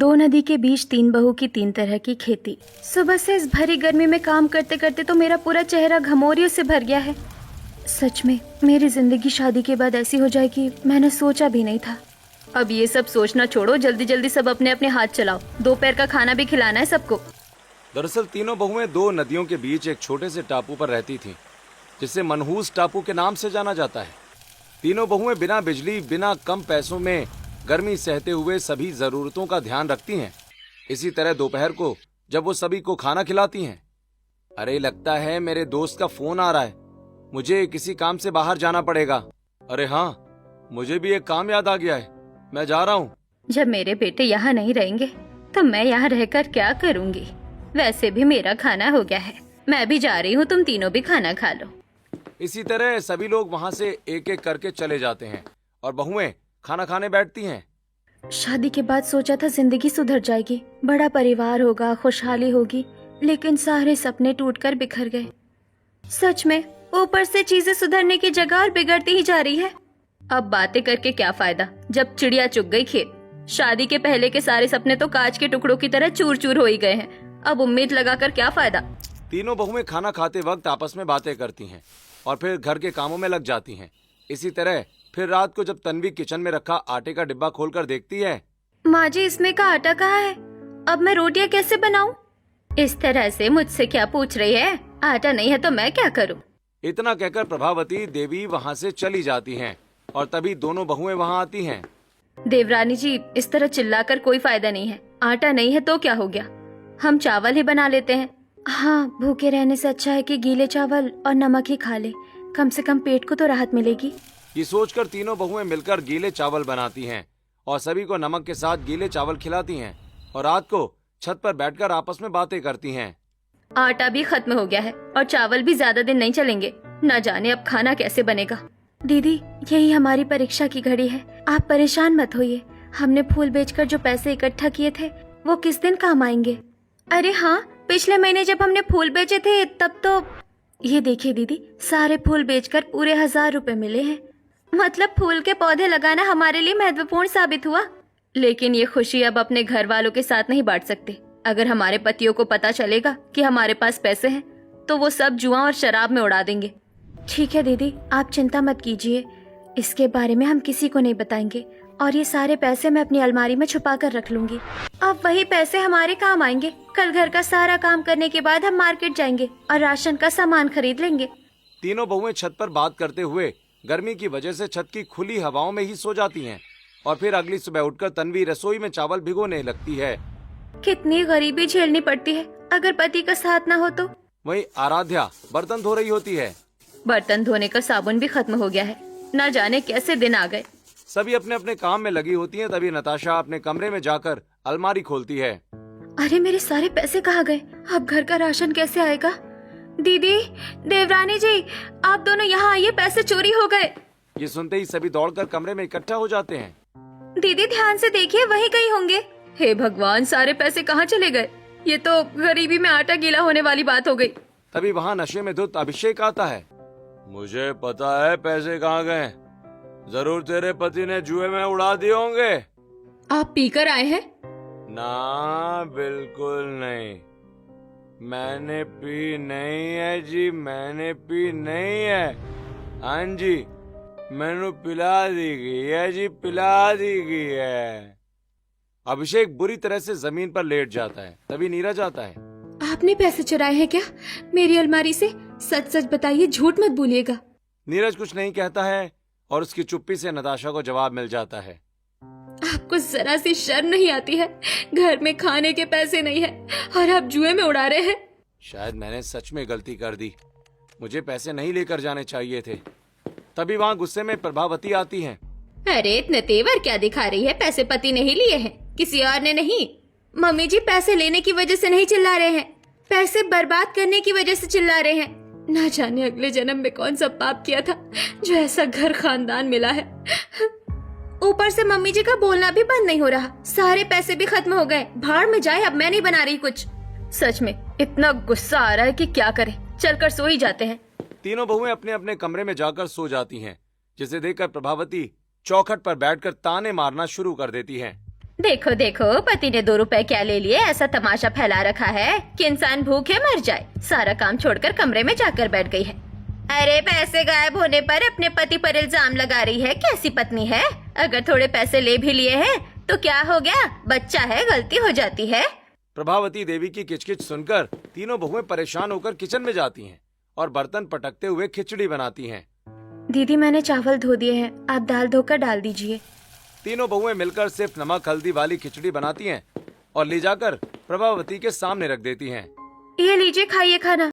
दो नदी के बीच तीन बहू की तीन तरह की खेती। सुबह से इस भरी गर्मी में काम करते करते तो मेरा पूरा चेहरा घमौरियों से भर गया है। सच में मेरी जिंदगी शादी के बाद ऐसी हो जाएगी, मैंने सोचा भी नहीं था। अब ये सब सोचना छोड़ो, जल्दी जल्दी सब अपने अपने हाथ चलाओ, दोपहर का खाना भी खिलाना है सबको। दरअसल तीनों बहुएं दो नदियों के बीच एक छोटे से टापू पर रहती थीं, जिसे मनहूस टापू के नाम से जाना जाता है। तीनों बहुएं बिना बिजली, बिना कम पैसों में गर्मी सहते हुए सभी जरूरतों का ध्यान रखती हैं। इसी तरह दोपहर को जब वो सभी को खाना खिलाती हैं, अरे लगता है मेरे दोस्त का फोन आ रहा है, मुझे किसी काम से बाहर जाना पड़ेगा। अरे हाँ, मुझे भी एक काम याद आ गया है, मैं जा रहा हूँ। जब मेरे बेटे यहाँ नहीं रहेंगे तो मैं यहाँ रहकर क्या करूँगी? वैसे भी मेरा खाना हो गया है, मैं भी जा रही हूँ, तुम तीनों भी खाना खा लो। इसी तरह सभी लोग वहाँ से एक एक करके चले जाते हैं और बहुएं खाना खाने बैठती हैं। शादी के बाद सोचा था जिंदगी सुधर जाएगी, बड़ा परिवार होगा, खुशहाली होगी, लेकिन सारे सपने टूटकर बिखर गए। सच में ऊपर से चीजें सुधरने की जगह और बिगड़ती ही जा रही है। अब बातें करके क्या फायदा जब चिड़िया चुग गई खेत। शादी के पहले के सारे सपने तो कांच के टुकड़ों की तरह चूर चूर हो ही गए हैं, अब उम्मीद लगाकर क्या फायदा। तीनों बहुएं खाना खाते वक्त आपस में बातें करती हैं और फिर घर के कामों में लग जाती हैं। इसी तरह फिर रात को जब तन्वी किचन में रखा आटे का डिब्बा खोलकर देखती है, माँ जी इसमें का आटा कहाँ है? अब मैं रोटियाँ कैसे बनाऊँ? इस तरह से मुझसे क्या पूछ रही है? आटा नहीं है तो मैं क्या करूँ? इतना कहकर प्रभावती देवी वहाँ से चली जाती हैं और तभी दोनों बहुएं वहाँ आती हैं। देवरानी जी इस तरह चिल्लाकर कोई फायदा नहीं है, आटा नहीं है तो क्या हो गया, हम चावल ही बना लेते हैं। हाँ, भूखे रहने से अच्छा है कि गीले चावल और नमक ही खा ले, कम से कम पेट को तो राहत मिलेगी। ये सोचकर तीनों बहुएं मिलकर गीले चावल बनाती हैं और सभी को नमक के साथ गीले चावल खिलाती हैं और रात को छत पर बैठकर आपस में बातें करती हैं। आटा भी खत्म हो गया है और चावल भी ज्यादा दिन नहीं चलेंगे, न जाने अब खाना कैसे बनेगा। दीदी यही हमारी परीक्षा की घड़ी है, आप परेशान मत होइए, हमने फूल बेचकर जो पैसे इकट्ठा किए थे वो किस दिन काम आएंगे। अरे हाँ, पिछले महीने जब हमने फूल बेचे थे तब तो ये देखिए दीदी, सारे फूल बेचकर पूरे 1000 रुपए मिले हैं। मतलब फूल के पौधे लगाना हमारे लिए महत्वपूर्ण साबित हुआ। लेकिन ये खुशी अब अपने घर वालों के साथ नहीं बांट सकते। अगर हमारे पतियों को पता चलेगा कि हमारे पास पैसे हैं तो वो सब जुआ और शराब में उड़ा देंगे। ठीक है दीदी, आप चिंता मत कीजिए, इसके बारे में हम किसी को नहीं बताएंगे और ये सारे पैसे मैं अपनी अलमारी में छुपा कर रख लूंगी। अब वही पैसे हमारे काम आएंगे। कल घर का सारा काम करने के बाद हम मार्केट जाएंगे और राशन का सामान खरीद लेंगे। तीनों बहुएं छत पर बात करते हुए गर्मी की वजह से छत की खुली हवाओं में ही सो जाती हैं और फिर अगली सुबह उठकर तन्वी रसोई में चावल भिगोने लगती है। कितनी गरीबी झेलनी पड़ती है अगर पति का साथ ना हो तो। वहीं आराध्या बर्तन धो रही होती है। बर्तन धोने का साबुन भी खत्म हो गया है, न जाने कैसे दिन आ गए। सभी अपने अपने काम में लगी होती हैं, तभी नताशा अपने कमरे में जाकर अलमारी खोलती है। अरे मेरे सारे पैसे कहाँ गए? अब घर का राशन कैसे आएगा? दीदी, देवरानी जी, आप दोनों यहाँ आइए, पैसे चोरी हो गए। ये सुनते ही सभी दौड़कर कमरे में इकट्ठा हो जाते हैं। दीदी ध्यान से देखिए, वहीं कहीं होंगे। हे भगवान, सारे पैसे कहाँ चले गए? ये तो गरीबी में आटा गीला होने वाली बात हो गई। तभी वहाँ नशे में धुत अभिषेक आता है। मुझे पता है पैसे कहाँ गए, जरूर तेरे पति ने जुए में उड़ा दिए होंगे। आप पीकर आए हैं? ना, बिल्कुल नहीं, मैंने पी नहीं है जी, मैंने पी नहीं है। हाँ जी, मैंने पिला दी गई है जी, पिला दी गई है। अभिषेक बुरी तरह से जमीन पर लेट जाता है। तभी नीरज आता है। आपने पैसे चुराए हैं क्या मेरी अलमारी से? सच सच बताइए, झूठ मत बोलिएगा। नीरज कुछ नहीं कहता है और उसकी चुप्पी से नताशा को जवाब मिल जाता है। आपको जरा सी शर्म नहीं आती है? घर में खाने के पैसे नहीं है और आप जुए में उड़ा रहे हैं। शायद मैंने सच में गलती कर दी, मुझे पैसे नहीं लेकर जाने चाहिए थे। तभी वहाँ गुस्से में प्रभावती आती है। अरे इतने तेवर क्या दिखा रही है? पैसे पति ने ही लिए हैं, किसी और ने नहीं। मम्मी जी पैसे लेने की वजह से नहीं चिल्ला रहे हैं, पैसे बर्बाद करने की वजह से चिल्ला रहे हैं। ना जाने अगले जन्म में कौन सा पाप किया था जो ऐसा घर खानदान मिला है। ऊपर से मम्मी जी का बोलना भी बंद नहीं हो रहा, सारे पैसे भी खत्म हो गए। भाड़ में जाए, अब मैं नहीं बना रही कुछ। सच में इतना गुस्सा आ रहा है कि क्या करें, चलकर सो ही जाते हैं। तीनों बहुएं अपने अपने कमरे में जाकर सो जाती हैं, जिसे देखकर प्रभावती चौखट पर बैठकर ताने मारना शुरू कर देती हैं। देखो देखो, पति ने 2 रुपए क्या ले लिए, ऐसा तमाशा फैला रखा है कि इंसान भूखे मर जाए। सारा काम छोड़कर कमरे में जाकर बैठ गई है। अरे पैसे गायब होने पर अपने पति पर इल्जाम लगा रही है, कैसी पत्नी है। अगर थोड़े पैसे ले भी लिए हैं तो क्या हो गया, बच्चा है, गलती हो जाती है। प्रभावती देवी की किचकिच सुनकर तीनों बहुएं परेशान होकर किचन में जाती हैं और बर्तन पटकते हुए खिचड़ी बनाती हैं। दीदी मैंने चावल धो दिए हैं, आप दाल धोकर डाल दीजिए। तीनों बहुएं मिलकर सिर्फ नमक हल्दी वाली खिचड़ी बनाती हैं और ले जाकर प्रभावती के सामने रख देती हैं। ये लीजिए, खाइए खाना।